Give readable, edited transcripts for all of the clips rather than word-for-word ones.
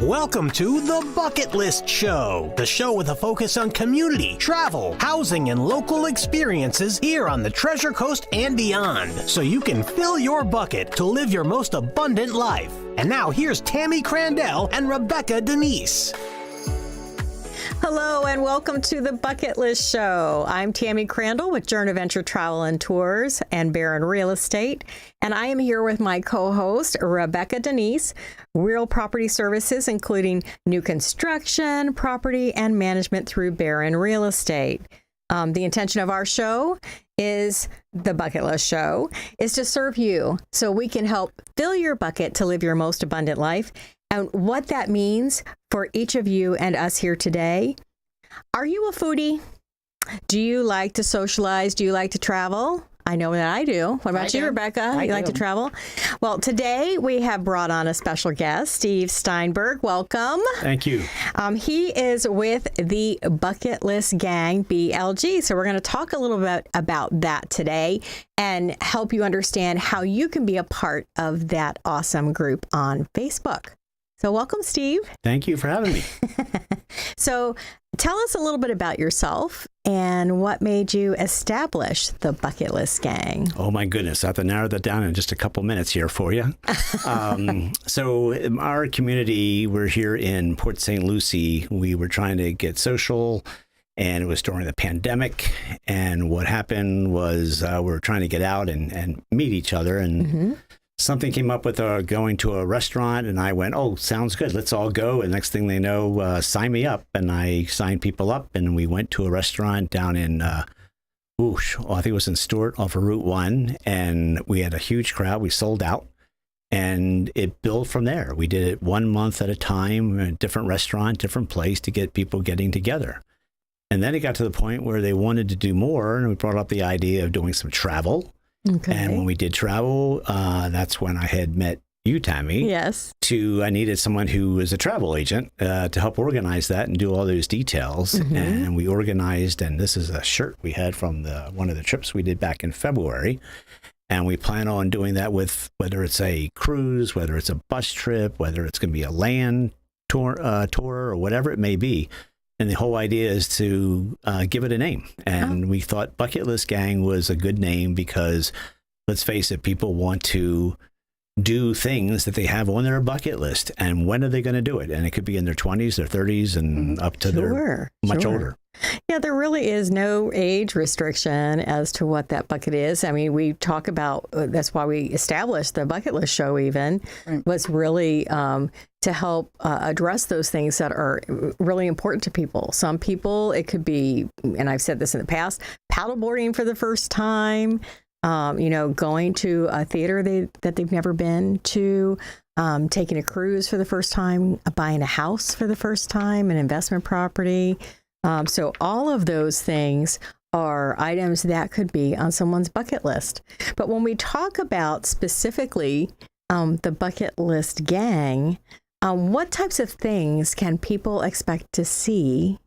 Welcome to The Bucket List Show, the show with a focus on community, travel, housing, and local experiences here on the Treasure Coast and beyond, so you can fill your bucket to live your most abundant life. And now here's Tammy Crandell and Rebecca Denise. Hello and welcome to the Bucket List Show. I'm Tammy Crandall with Journey Venture Travel and Tours and Barron Real Estate, and I am here with my co-host Rebecca Denise, Real Property Services, including new construction, property, and management through Barron Real Estate. The intention of our show is the Bucket List Show is to serve you so we can help fill your bucket to live your most abundant life. And what that means for each of you and us here today. Are you a foodie? Do you like to socialize? Do you like to travel? I know that I do. What about you, Rebecca? You like to travel? Well, today we have brought on a special guest, Steve Steinberg. Welcome. Thank you. He is with the Bucket List Gang, BLG. So we're going to talk a little bit about that today and help you understand how you can be a part of that awesome group on Facebook. So welcome, Steve. Thank you for having me. So tell us a little bit about yourself and what made you establish the Bucket List Gang. Oh, my goodness. I have to narrow that down in just a couple minutes here for you. So in our community, we're here in Port St. Lucie. We were trying to get social, and it was during the pandemic. And what happened was we were trying to get out and meet each other. And something came up with going to a restaurant, and I went, oh, sounds good. Let's all go. And next thing they know, sign me up. And I signed people up, and we went to a restaurant down in, I think it was in Stewart off of Route 1. And we had a huge crowd. We sold out, and it built from there. We did it 1 month at a time, a different restaurant, different place to get people getting together. And then it got to the point where they wanted to do more, and we brought up the idea of doing some travel. Okay. And when we did travel, that's when I had met you, Tammy. Yes. I needed someone who was a travel agent to help organize that and do all those details. And we organized, and this is a shirt we had from one of the trips we did back in February. And we plan on doing that with whether it's a cruise, whether it's a bus trip, whether it's going to be a land tour or whatever it may be. And the whole idea is to give it a name. And we thought Bucket List Gang was a good name because, let's face it, people want to do things that they have on their bucket list. And when are they going to do it? And it could be in their 20s, their 30s, and up to their much older. Yeah, there really is no age restriction as to what that bucket is. I mean, we talk about, that's why we established the Bucket List Show even, was really to help address those things that are really important to people. Some people, it could be, and I've said this in the past, paddleboarding for the first time, going to a theater that they've never been to, taking a cruise for the first time, buying a house for the first time, an investment property. So all of those things are items that could be on someone's bucket list. But when we talk about specifically the Bucket List Gang, what types of things can people expect to see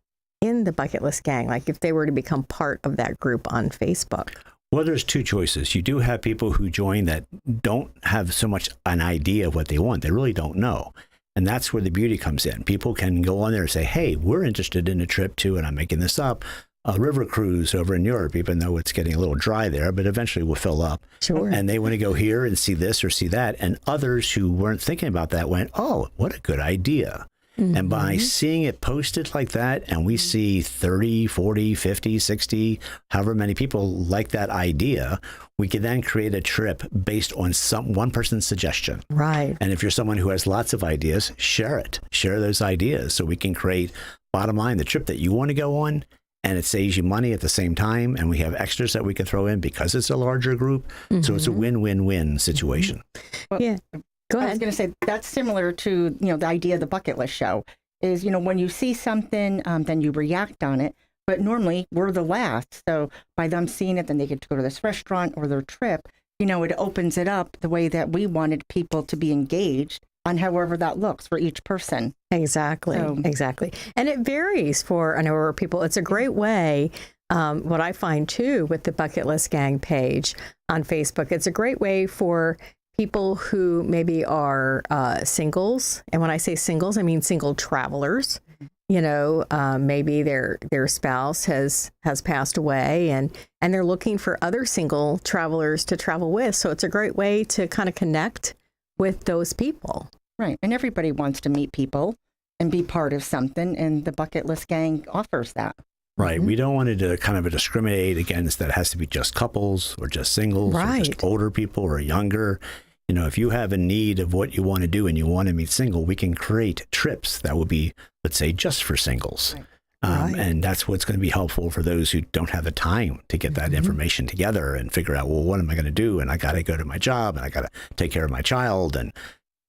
in the Bucket List Gang, like if they were to become part of that group on Facebook? Well, there's two choices. You do have people who join that don't have so much an idea of what they want. They really don't know. And that's where the beauty comes in. People can go on there and say, hey, we're interested in a trip to, and I'm making this up, a river cruise over in Europe, even though it's getting a little dry there, but eventually will fill up. Sure. And they want to go here and see this or see that. And others who weren't thinking about that went, oh, what a good idea. And by seeing it posted like that, and we see 30, 40, 50, 60, however many people like that idea, we can then create a trip based on one person's suggestion. Right. And if you're someone who has lots of ideas, share it. Share those ideas so we can create, bottom line, the trip that you want to go on, and it saves you money at the same time. And we have extras that we can throw in because it's a larger group. So it's a win-win-win situation. Well, yeah. Go ahead. I was going to say that's similar to, the idea of the Bucket List Show is, when you see something, then you react on it. But normally we're the last. So by them seeing it, then they get to go to this restaurant or their trip. It opens it up the way that we wanted people to be engaged on however that looks for each person. Exactly. Exactly. And it varies for a number of people. It's a great way. What I find too with the Bucket List Gang page on Facebook, it's a great way for people who maybe are singles. And when I say singles, I mean single travelers. You know, maybe their spouse has passed away and they're looking for other single travelers to travel with. So it's a great way to kind of connect with those people. Right. And everybody wants to meet people and be part of something. And the Bucket List Gang offers that. Right. We don't want to kind of discriminate against that it has to be just couples or just singles or just older people or younger. You know, if you have a need of what you want to do and you want to meet single, we can create trips that would be, let's say, just for singles. Right. And that's what's going to be helpful for those who don't have the time to get that information together and figure out, well, what am I going to do? And I got to go to my job and I got to take care of my child and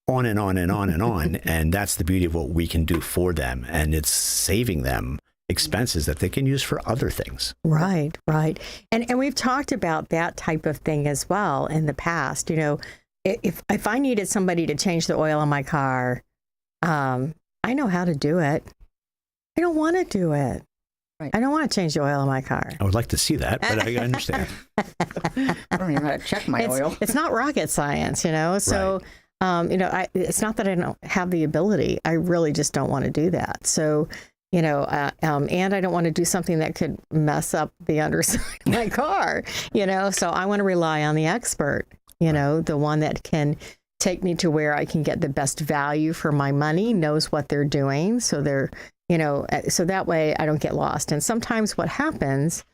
on and on and on and on. And that's the beauty of what we can do for them. And it's saving them expenses that they can use for other things. Right, right. And we've talked about that type of thing as well in the past. You know, if I needed somebody to change the oil on my car, I know how to do it. I don't want to do it. Right. I don't want to change the oil on my car. I would like to see that, but I understand. I don't even know how to check my oil. It's not rocket science, you know. So, you know, it's not that I don't have the ability. I really just don't want to do that. So, you know, and I don't want to do something that could mess up the underside of my car, you know. So I want to rely on the expert. You know, the one that can take me to where I can get the best value for my money, knows what they're doing. So they're, you know, so that way I don't get lost. And sometimes what happens,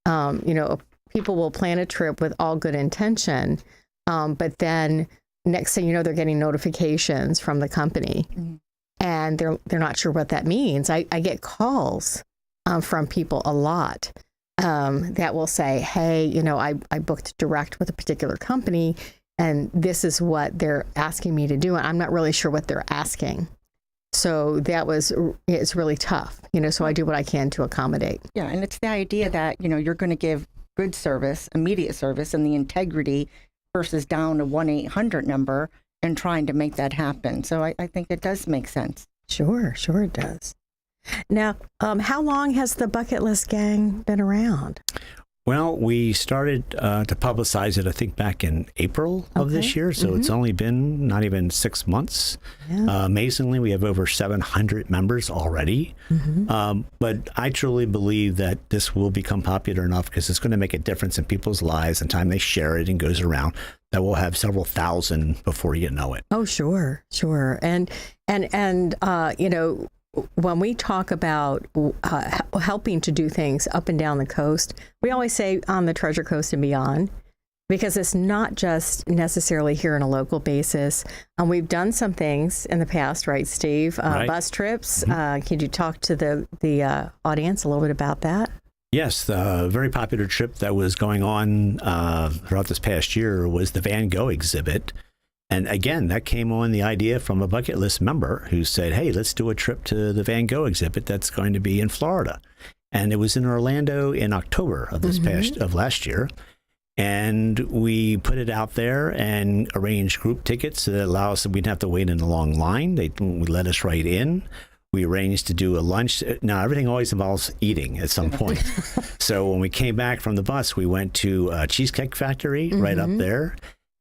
you know, people will plan a trip with all good intention, but then next thing you know, they're getting notifications from the company and they're not sure what that means. I get calls from people a lot. That will say, hey, you know, I booked direct with a particular company and this is what they're asking me to do. And I'm not really sure what they're asking. So it's really tough, you know, so I do what I can to accommodate. Yeah. And it's the idea that, you know, you're going to give good service, immediate service, and the integrity versus down a 1-800 number and trying to make that happen. So I think it does make sense. Sure it does. Now, how long has the Bucket List Gang been around? Well, we started to publicize it, I think, back in April of this year. So it's only been not even 6 months. Yeah. Amazingly, we have over 700 members already. But I truly believe that this will become popular enough because it's going to make a difference in people's lives and time they share it and goes around that we'll have several thousand before you know it. Oh, sure. And you know, when we talk about helping to do things up and down the coast, we always say on the Treasure Coast and beyond, because it's not just necessarily here on a local basis. We've done some things in the past, right, Steve? Bus trips. Could you talk to the audience a little bit about that? Yes, the very popular trip that was going on throughout this past year was the Van Gogh exhibit. And again, that came on the idea from a bucket list member who said, hey, let's do a trip to the Van Gogh exhibit that's going to be in Florida. And it was in Orlando in October of of last year. And we put it out there and arranged group tickets so that allow us, we didn't have to wait in a long line. They let us right in. We arranged to do a lunch. Now, everything always involves eating at some point. So when we came back from the bus, we went to a Cheesecake Factory right up there.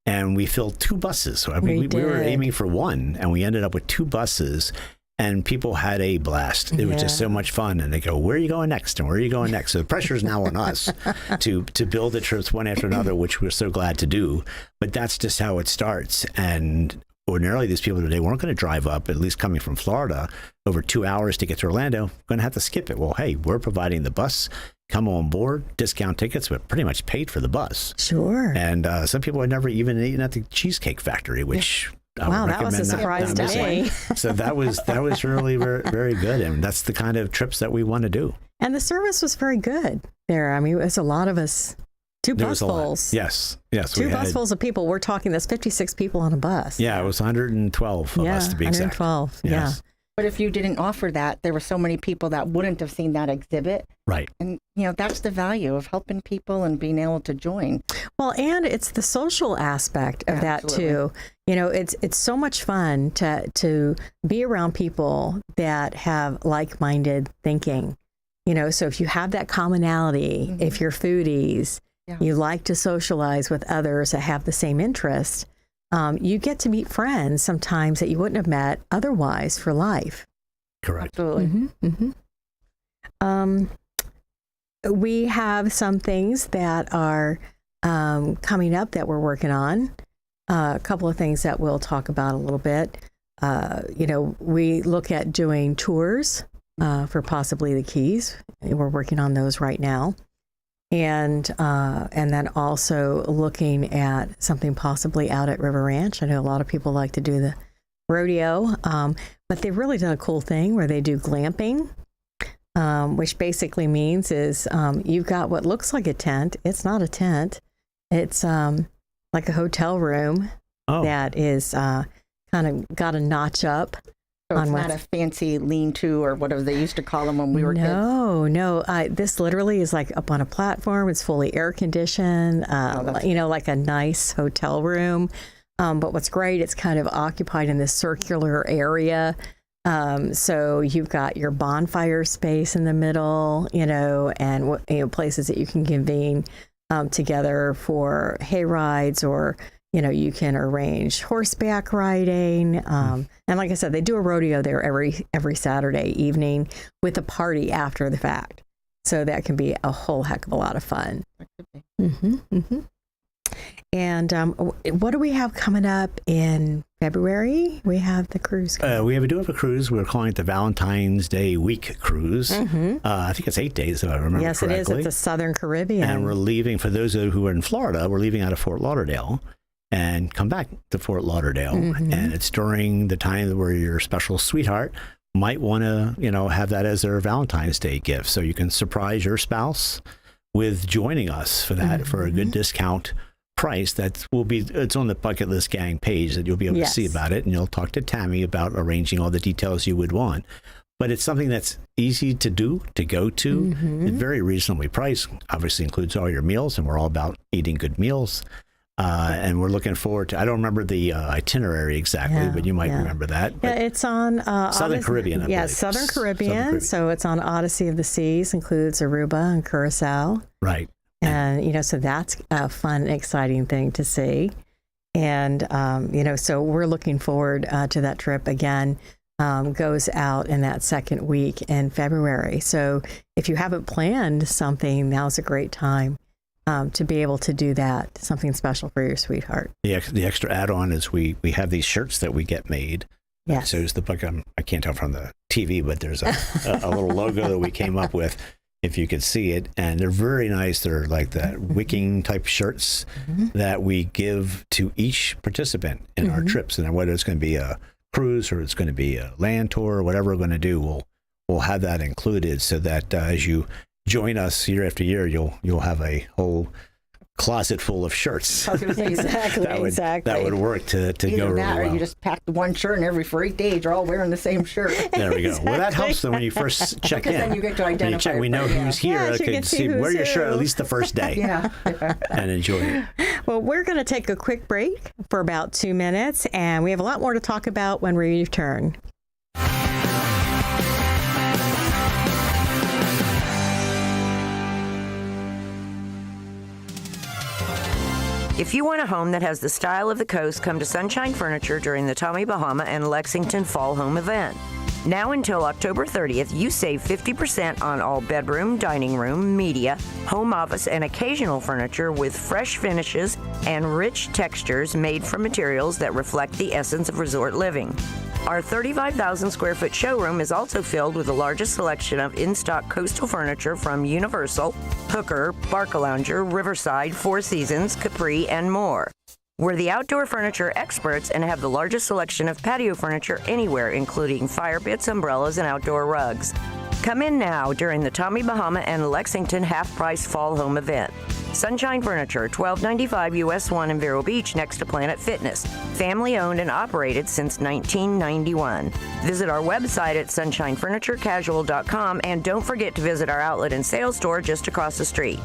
And we filled 2 buses. So we were aiming for 1, and we ended up with 2 buses, and people had a blast. It was just so much fun. And they go, where are you going next? And where are you going next? So the pressure is now on us to build the trips one after another, which we're so glad to do. But that's just how it starts. And ordinarily, these people today weren't going to drive up, at least coming from Florida, over 2 hours to get to Orlando. Going to have to skip it. Well, hey, we're providing the bus. Come on board, discount tickets, but pretty much paid for the bus. Sure. And some people had never even eaten at the Cheesecake Factory, which I would recommend. That was a surprise to me. So that was really very, very good, and that's the kind of trips that we want to do. And the service was very good there. I mean, it was a lot of us. 2 busfuls. Yes. 2 busfuls of people. We're talking, that's 56 people on a bus. Yeah, it was 112 of us to be exact. 112. Yes. Yeah. But if you didn't offer that, there were so many people that wouldn't have seen that exhibit. Right. And, you know, that's the value of helping people and being able to join. Well, and it's the social aspect of that too. You know, it's so much fun to be around people that have like-minded thinking. You know, so if you have that commonality, if you're foodies, you like to socialize with others that have the same interest, you get to meet friends sometimes that you wouldn't have met otherwise for life. Correct. Absolutely. We have some things that are coming up that we're working on. A couple of things that we'll talk about a little bit. We look at doing tours for possibly the Keys. We're working on those right now. And then also looking at something possibly out at River Ranch. I know a lot of people like to do the rodeo, but they've really done a cool thing where they do glamping, which basically means is you've got what looks like a tent. It's not a tent. It's like a hotel room that is kind of got a notch up. So it's not a fancy lean-to or whatever they used to call them when we were kids? No. This literally is like up on a platform. It's fully air-conditioned, like a nice hotel room. But what's great, it's kind of occupied in this circular area. So you've got your bonfire space in the middle, and places that you can convene together for hay rides, or you can arrange horseback riding. And like I said, they do a rodeo there every Saturday evening with a party after the fact. So that can be a whole heck of a lot of fun. And what do we have coming up in February? We have the cruise. We have a cruise. We're calling it the Valentine's Day Week Cruise. I think it's 8 days, if I remember correctly. Yes, it is. It's the Southern Caribbean. And we're leaving, for those who are in Florida, we're leaving out of Fort Lauderdale and come back to Fort Lauderdale. And it's during the time where your special sweetheart might want to, have that as their Valentine's Day gift. So you can surprise your with joining us for that for a good discount price. It's on the Bucket List Gang page that you'll be able to see about it, and you'll talk to Tammy about arranging all the details you would want. But it's something that's easy to do, to go to. It's very reasonably priced. Obviously includes all your meals, and we're all about eating good meals. And we're looking forward to, I don't remember the itinerary exactly, but you might remember that. Yeah, it's on Southern Caribbean, I believe. Southern Caribbean. So it's on Odyssey of the Seas, includes Aruba and Curacao. Right. And, so that's a fun and exciting thing to see. And, so we're looking forward to that trip again. Goes out in that second week in February. So if you haven't planned something, now's a great time to be able to do that, something special for your sweetheart. The extra add-on is we have these shirts that we get made. Yes. So it's the book. I can't tell from the TV, but there's a little logo that we came up with, if you could see it. And they're very nice. They're like that wicking type shirts that we give to each participant in our trips. And whether it's going to be a cruise or it's going to be a land tour or whatever we're going to do, we'll have that included, so that as you join us year after year, you'll have a whole closet full of shirts. Exactly. That would work to go really well. Or you just pack one shirt, and for 8 days you're all wearing the same shirt. There we go. Well, that helps them when you first check in. Then you get to identify. We know who's here. You can see wear your who's shirt who. at least the first day. And enjoy it. Well, we're going to take a quick break for about 2 minutes, and we have a lot more to talk about when we return. If you want a home that has the style of the coast, come to Sunshine Furniture during the Tommy Bahama and Lexington Fall Home event. Now until October 30th, you save 50% on all bedroom, dining room, media, home office, and occasional furniture with fresh finishes and rich textures made from materials that reflect the essence of resort living. Our 35,000 square foot showroom is also filled with the largest selection of in-stock coastal furniture from Universal, Hooker, Barcalounger, Riverside, Four Seasons, Capri, and more. We're the outdoor furniture experts and have the largest selection of patio furniture anywhere, including fire pits, umbrellas, and outdoor rugs. Come in now during the Tommy Bahama and Lexington half-price fall home event. Sunshine Furniture, $12.95 US 1 in Vero Beach next to Planet Fitness. Family owned and operated since 1991. Visit our website at sunshinefurniturecasual.com, and don't forget to visit our outlet and sales store just across the street.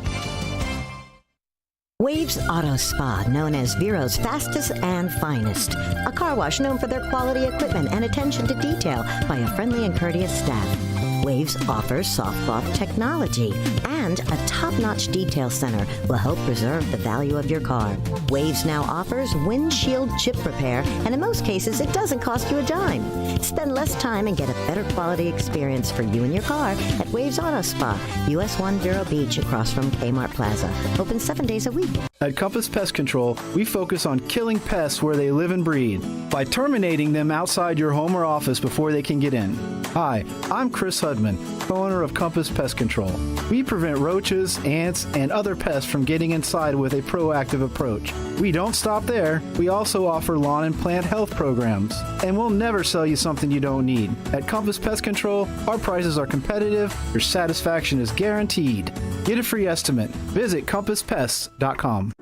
Waves Auto Spa, known as Vero's fastest and finest. A car wash known for their quality equipment and attention to detail by a friendly and courteous staff. Waves offers soft cloth technology and And a top-notch detail center will help preserve the value of your car. Waves now offers windshield chip repair, and in most cases, it doesn't cost you a dime. Spend less time and get a better quality experience for you and your car at Waves Auto Spa, US 1 Vero Beach, across from Kmart Plaza. Open 7 days a week. At Compass Pest Control, we focus on killing pests where they live and breed by terminating them outside your home or office before they can get in. Hi, I'm Chris Hudman, owner of Compass Pest Control. We prevent roaches, ants, and other pests from getting inside with a proactive approach. We don't stop there. We also offer lawn and plant health programs. And we'll never sell you something you don't need. At Compass Pest Control, our prices are competitive. Your satisfaction is guaranteed. Get a free estimate. Visit compasspests.com.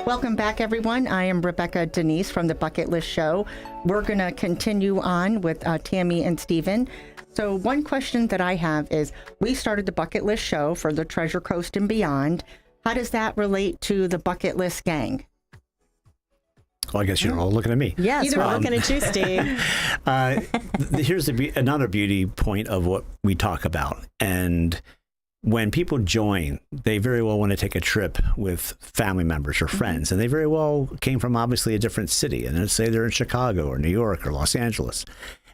Welcome back, everyone. I am Rebecca Denise from the Bucket List Show. We're going to continue on with Tammy and Stephen. So one question that I have is, we started the Bucket List Show for the Treasure Coast and beyond. How does that relate to the Bucket List Gang? Well, I guess you're all looking at me. Yes, we're looking at you, Steve. Here's another beauty point of what we talk about. And when people join, they very well want to take a trip with family members or friends. And they very well came from obviously a different city. And let's say they're in Chicago or New York or Los Angeles.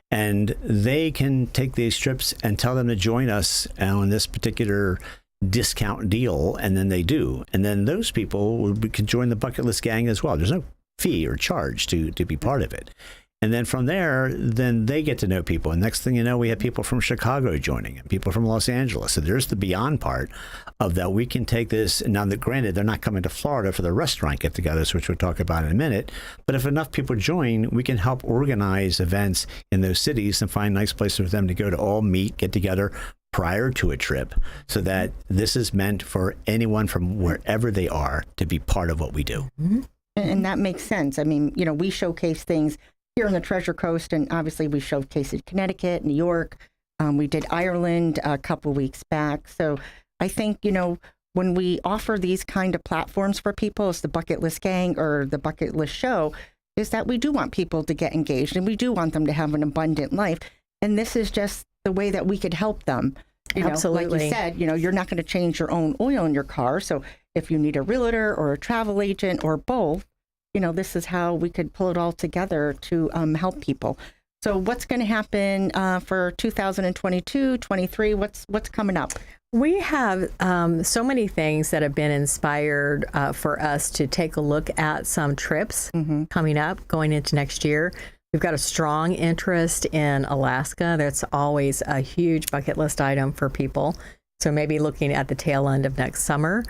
And they can take these trips and tell them to join us on this particular discount deal. And then they do. And then those people can join the Bucket List Gang as well. There's no fee or charge to be part of it. And then from there, then they get to know people. And next thing you know, we have people from Chicago joining and people from Los Angeles. So there's the beyond part of that. We can take this. Now, that granted, they're not coming to Florida for the restaurant get-togethers, which we'll talk about in a minute. But if enough people join, we can help organize events in those cities and find nice places for them to go to all meet, get together prior to a trip, so that this is meant for anyone from wherever they are to be part of what we do. Mm-hmm. And that makes sense. I mean, you know, we showcase things here on the Treasure Coast, and obviously we showcased in Connecticut, New York. We did Ireland a couple weeks back. So I think, you know, when we offer these kind of platforms for people, as the Bucket List Gang or the Bucket List Show, is that we do want people to get engaged and we do want them to have an abundant life. And this is just the way that we could help them. You know, Absolutely. Like you said, you know, you're not going to change your own oil in your car. So if you need a realtor or a travel agent or both, you know, this is how we could pull it all together to help people. So what's going to happen for 2022, 23? What's coming up? We have so many things that have been inspired for us to take a look at some trips coming up, going into next year. We've got a strong interest in Alaska. That's always a huge bucket list item for people. So maybe looking at the tail end of next summer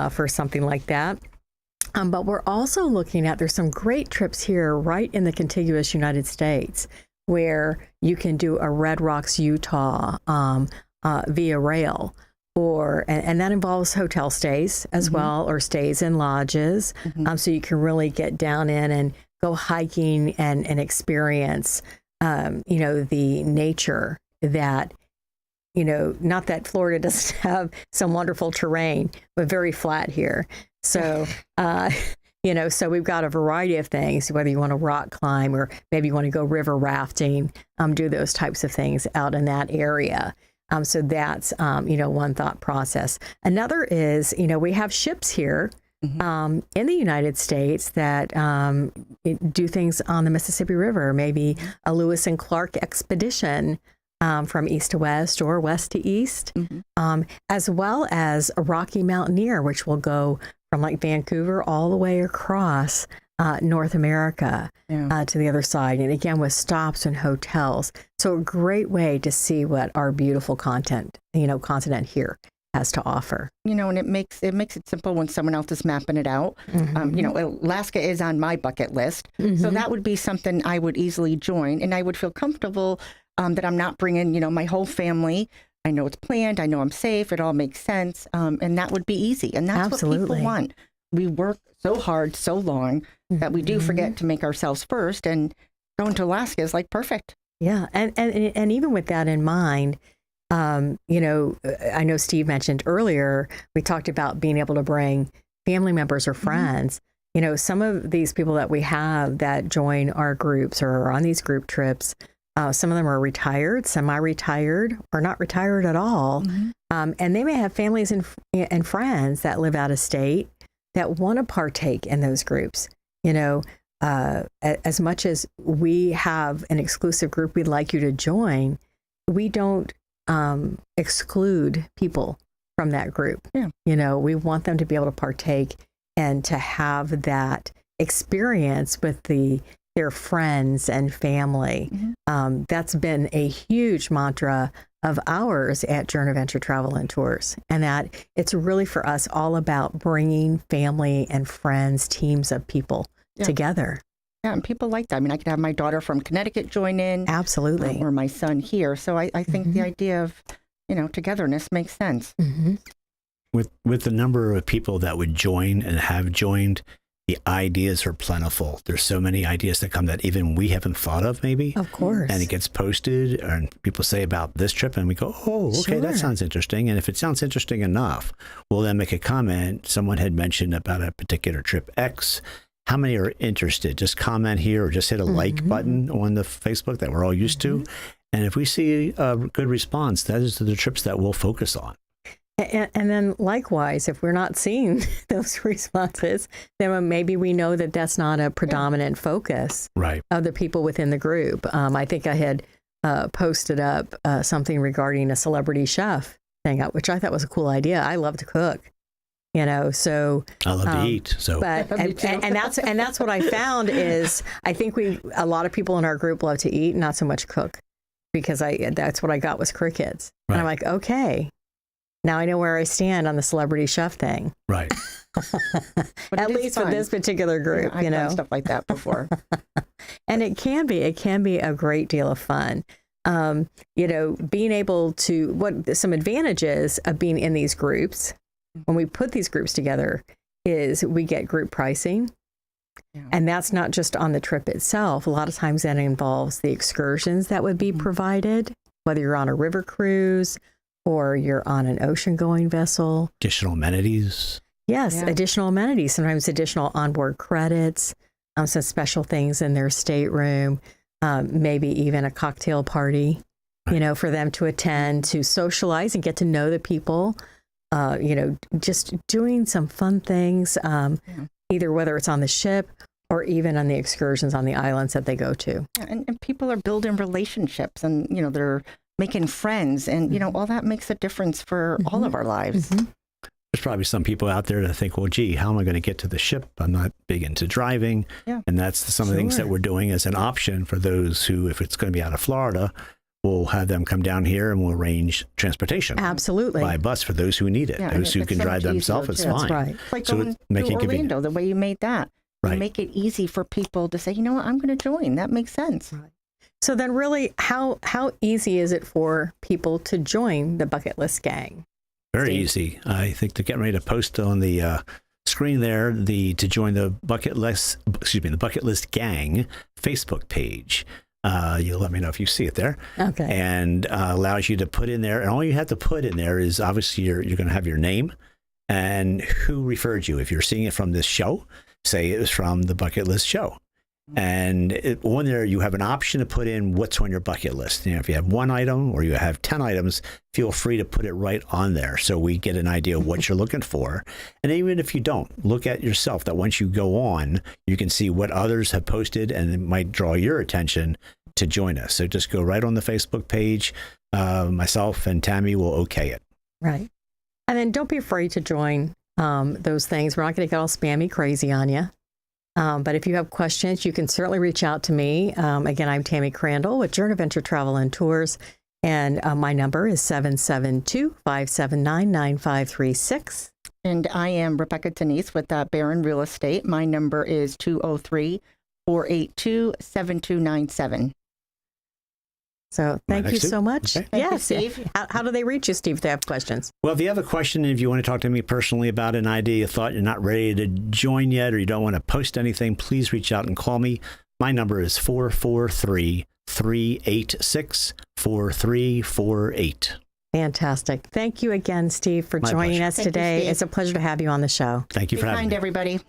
for something like that. But we're also looking at, there's some great trips here right in the contiguous United States where you can do a Red Rocks, Utah via rail. And that involves hotel stays as well, or stays in lodges. So you can really get down in and go hiking and experience, you know, the nature that, you know, not that Florida doesn't have some wonderful terrain, but very flat here. So, you know, so we've got a variety of things, whether you want to rock climb or maybe you want to go river rafting, do those types of things out in that area. So that's, you know, one thought process. Another is, you know, we have ships here in the United States that do things on the Mississippi River, maybe a Lewis and Clark expedition from east to west or west to east, as well as a Rocky Mountaineer, which will go from like Vancouver all the way across North America to the other side. And again, with stops and hotels. So a great way to see what our beautiful continent here has to offer. You know, and it makes it simple when someone else is mapping it out. You know, Alaska is on my bucket list. So that would be something I would easily join. And I would feel comfortable that I'm not bringing, you know, my whole family. I know it's planned. I know I'm safe. It all makes sense. And that would be easy. And that's what people want. We work so hard, so long that we do forget to make ourselves first. And going to Alaska is like perfect. Yeah. And even with that in mind, you know, I know Steve mentioned earlier, we talked about being able to bring family members or friends. You know, some of these people that we have that join our groups or are on these group trips, Some of them are retired, semi-retired, or not retired at all. And they may have families and friends that live out of state that want to partake in those groups. You know, as much as we have an exclusive group we'd like you to join, we don't exclude people from that group. Yeah. You know, we want them to be able to partake and to have that experience with their friends and family. That's been a huge mantra of ours at Journey Venture Travel and Tours, and that it's really for us all about bringing family and friends, teams of people together. Yeah, and people like that. I mean, I could have my daughter from Connecticut join in. Absolutely. Or my son here. So I think the idea of, you know, togetherness makes sense. With the number of people that would join and have joined, the ideas are plentiful. There's so many ideas that come that even we haven't thought of, maybe. Of course. And it gets posted, and people say about this trip, and we go, oh, okay, that sounds interesting. And if it sounds interesting enough, we'll then make a comment. Someone had mentioned about a particular trip X. How many are interested? Just comment here or just hit a like button on the Facebook that we're all used to. And if we see a good response, that is the trips that we'll focus on. And then likewise, if we're not seeing those responses, then maybe we know that that's not a predominant focus of the people within the group. I think I had posted up something regarding a celebrity chef thing, which I thought was a cool idea. I love to cook, you know, so I love to eat. So, but and that's what I found is I think a lot of people in our group love to eat, not so much cook, because that's what I got was crickets, and I'm like, okay. Now I know where I stand on the celebrity chef thing. Right. At least with this particular group, I've you know, done stuff like that before. And it can be a great deal of fun. You know, being able to, some advantages of being in these groups, when we put these groups together, is we get group pricing. Yeah. And that's not just on the trip itself. A lot of times that involves the excursions that would be provided, whether you're on a river cruise or you're on an ocean-going vessel. Additional amenities. Yes, additional amenities. Sometimes additional onboard credits, some special things in their stateroom, maybe even a cocktail party, you know, for them to attend, to socialize and get to know the people. You know, just doing some fun things, either whether it's on the ship or even on the excursions on the islands that they go to. Yeah, and people are building relationships, and, you know, they're making friends, and, you know, all that makes a difference for all of our lives. There's probably some people out there that think, well, gee, how am I going to get to the ship? I'm not big into driving. Yeah. And that's some of the things that we're doing as an option for those who, if it's going to be out of Florida, we'll have them come down here and we'll arrange transportation. Absolutely. By bus for those who need it. Yeah, those who can drive themselves, it's fine. That's right. Like so going to Orlando, the way you made that. Right. You make it easy for people to say, you know what, I'm going to join. That makes sense. Right. So then really, how easy is it for people to join the Bucket List Gang? Very easy. I think they're getting ready to post on the screen there to join the Bucket List Gang Facebook page. You'll let me know if you see it there. Okay. And allows you to put in there, and all you have to put in there is obviously you're going to have your name and who referred you. If you're seeing it from this show, say it was from the Bucket List show. And on there, you have an option to put in what's on your bucket list. You know, if you have one item or you have 10 items, feel free to put it right on there so we get an idea of what you're looking for. And even if you don't, look at yourself, that once you go on, you can see what others have posted, and it might draw your attention to join us. So just go right on the Facebook page. Myself and Tammy will okay it. Right. And then don't be afraid to join those things. We're not going to get all spammy crazy on you. But if you have questions, you can certainly reach out to me. Again, I'm Tammy Crandall with Journey Venture Travel and Tours, and my number is 772-579-9536. And I am Rebecca Denise with Barron Real Estate. My number is 203-482-7297. So thank you so much. Okay. Yes. Thank you, Steve. How do they reach you, Steve, if they have questions? Well, if you have a question, if you want to talk to me personally about an idea you thought you're not ready to join yet, or you don't want to post anything, please reach out and call me. My number is 443-386-4348. Fantastic. Thank you again, Steve, for joining us Thank you, today. Steve. It's a pleasure to have you on the show. Thank you for having me. Be kind, everybody.